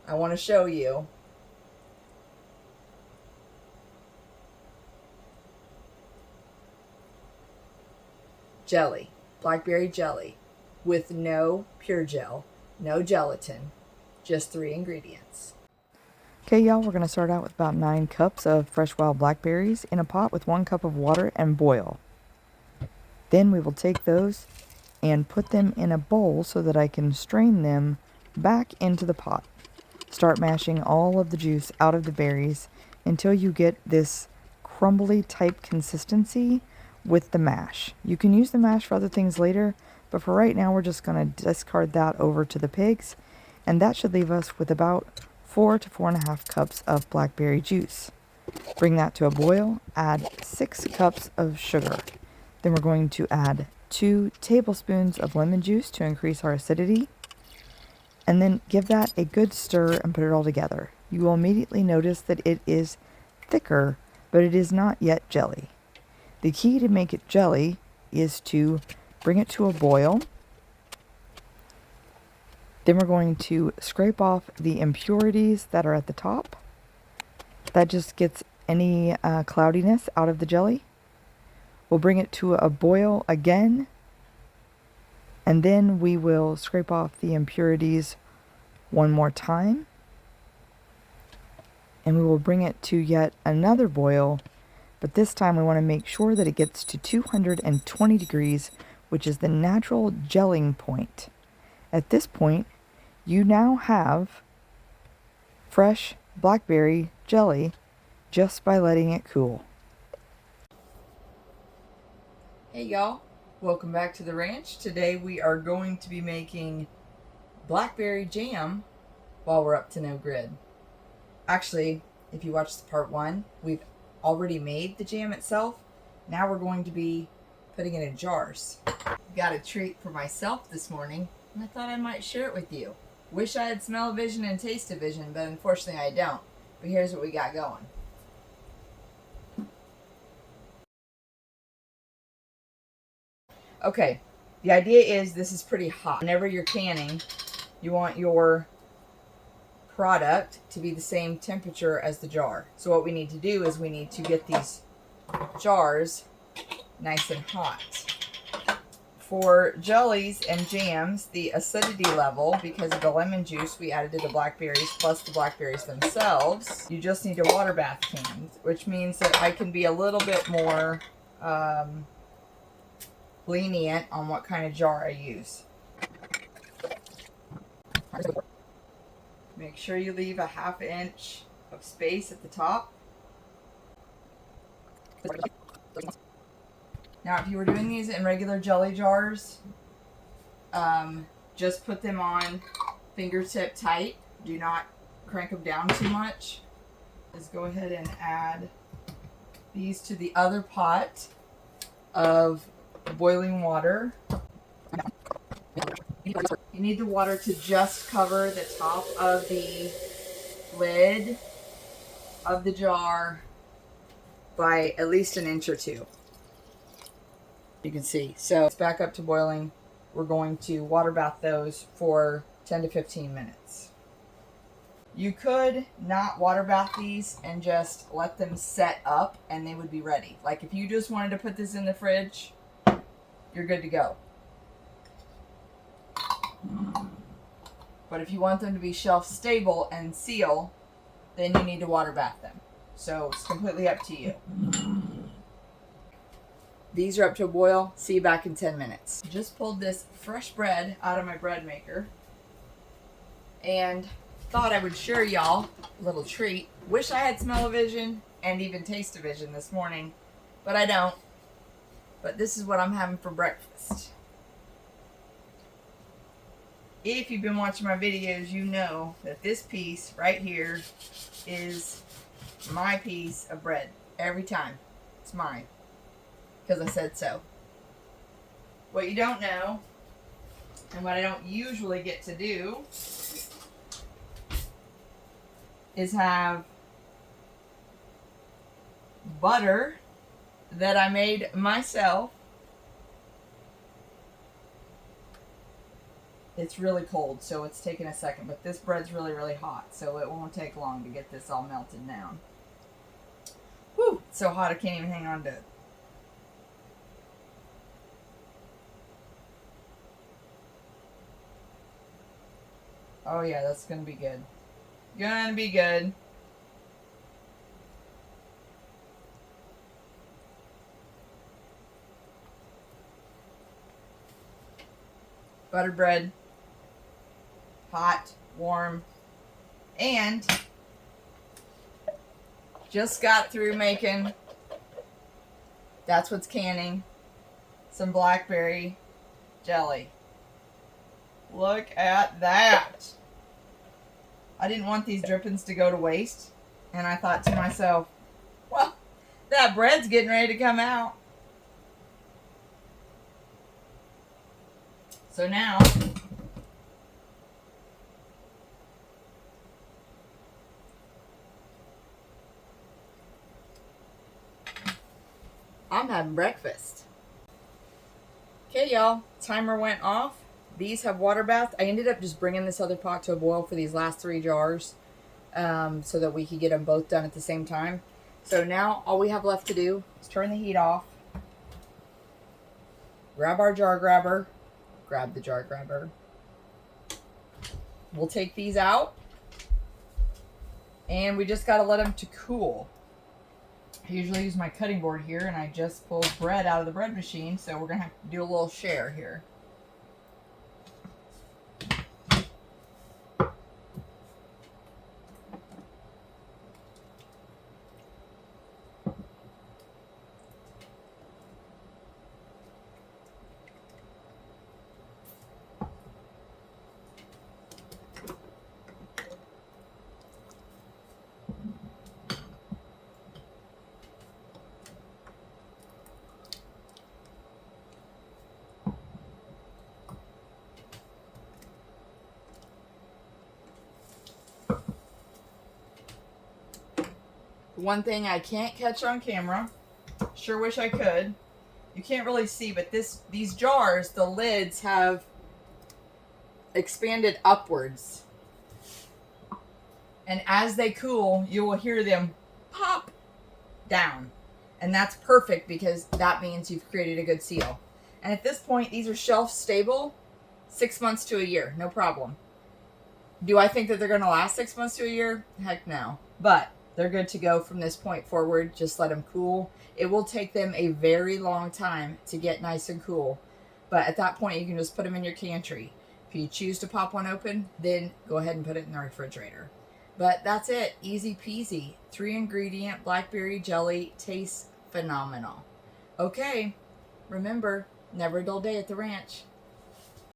I want to show you. Jelly, blackberry jelly, with no pure gel, no gelatin, just 3 ingredients. Okay, y'all, we're going to start out with about 9 cups of fresh wild blackberries in a pot with 1 cup of water and boil. Then we will take those and put them in a bowl so that I can strain them back into the pot. Start mashing all of the juice out of the berries until you get this crumbly type consistency with the mash. You can use the mash for other things later, but for right now we're just going to discard that over to the pigs, and that should leave us with about 4 to 4.5 cups of blackberry juice. Bring that to a boil, add 6 cups of sugar. Then we're going to add 2 tablespoons of lemon juice to increase our acidity, and then give that a good stir and put it all together. You will immediately notice that it is thicker, but it is not yet jelly. The key to make it jelly is to bring it to a boil. Then we're going to scrape off the impurities that are at the top. That just gets any cloudiness out of the jelly. We'll bring it to a boil again, and then we will scrape off the impurities one more time. And we will bring it to yet another boil, but this time we want to make sure that it gets to 220 degrees, which is the natural gelling point. At this point, you now have fresh blackberry jelly just by letting it cool. Hey y'all, welcome back to the ranch. Today we are going to be making blackberry jam while we're up to no grid. Actually, if you watched part 1, we've already made the jam itself. Now we're going to be putting it in jars. Got a treat for myself this morning, and I thought I might share it with you. Wish I had smell-o-vision and taste-o-vision, but unfortunately I don't. But here's what we got going. Okay, the idea is this is pretty hot. Whenever you're canning, you want your product to be the same temperature as the jar. So what we need to do is we need to get these jars nice and hot. For jellies and jams, the acidity level, because of the lemon juice we added to the blackberries, plus the blackberries themselves, you just need a water bath can, which means that I can be a little bit more lenient on what kind of jar I use. Make sure you leave a 1/2 inch of space at the top. Now, if you were doing these in regular jelly jars, just put them on fingertip tight. Do not crank them down too much. Just go ahead and add these to the other pot of boiling water. You need the water to just cover the top of the lid of the jar by at least an inch or 2. You can see. So it's back up to boiling. We're going to water bath those for 10 to 15 minutes. You could not water bath these and just let them set up and they would be ready. Like if you just wanted to put this in the fridge, you're good to go. But if you want them to be shelf stable and seal, then you need to water bath them. So it's completely up to you. These are up to a boil. See you back in 10 minutes. Just pulled this fresh bread out of my bread maker and thought I would share y'all a little treat. Wish I had smell-o-vision and even taste-o-vision this morning, but I don't. But this is what I'm having for breakfast. If you've been watching my videos, you know that this piece right here is my piece of bread. Every time. It's mine. Because I said so. What you don't know, and what I don't usually get to do, is have butter that I made myself It's really cold, so it's taking a second. But this bread's really, really hot, so it won't take long to get this all melted down. Whew, it's so hot I can't even hang on to it. Oh yeah, that's gonna be good. Gonna be good. Buttered bread. Hot, warm, and just got through making, that's what's canning, some blackberry jelly. Look at that. I didn't want these drippings to go to waste, and I thought to myself, well, that bread's getting ready to come out. So now I'm having breakfast. Okay, y'all, timer went off. These have water bath. I ended up just bringing this other pot to a boil for these last 3 jars so that we could get them both done at the same time. So now all we have left to do is turn the heat off, grab our jar grabber, grab the jar grabber. We'll take these out, and we just got to let them to cool. I usually use my cutting board here, and I just pulled bread out of the bread machine, so we're going to have to do a little share here. One thing I can't catch on camera, sure wish I could. You can't really see, but these jars, the lids have expanded upwards. And as they cool, you will hear them pop down. And that's perfect because that means you've created a good seal. And at this point, these are shelf stable, 6 months to a year, no problem. Do I think that they're going to last 6 months to a year? Heck no. But they're good to go from this point forward. Just let them cool. It will take them a very long time to get nice and cool. But at that point, you can just put them in your pantry. If you choose to pop one open, then go ahead and put it in the refrigerator. But that's it. Easy peasy. 3-ingredient blackberry jelly. Tastes phenomenal. Okay. Remember, never a dull day at the ranch.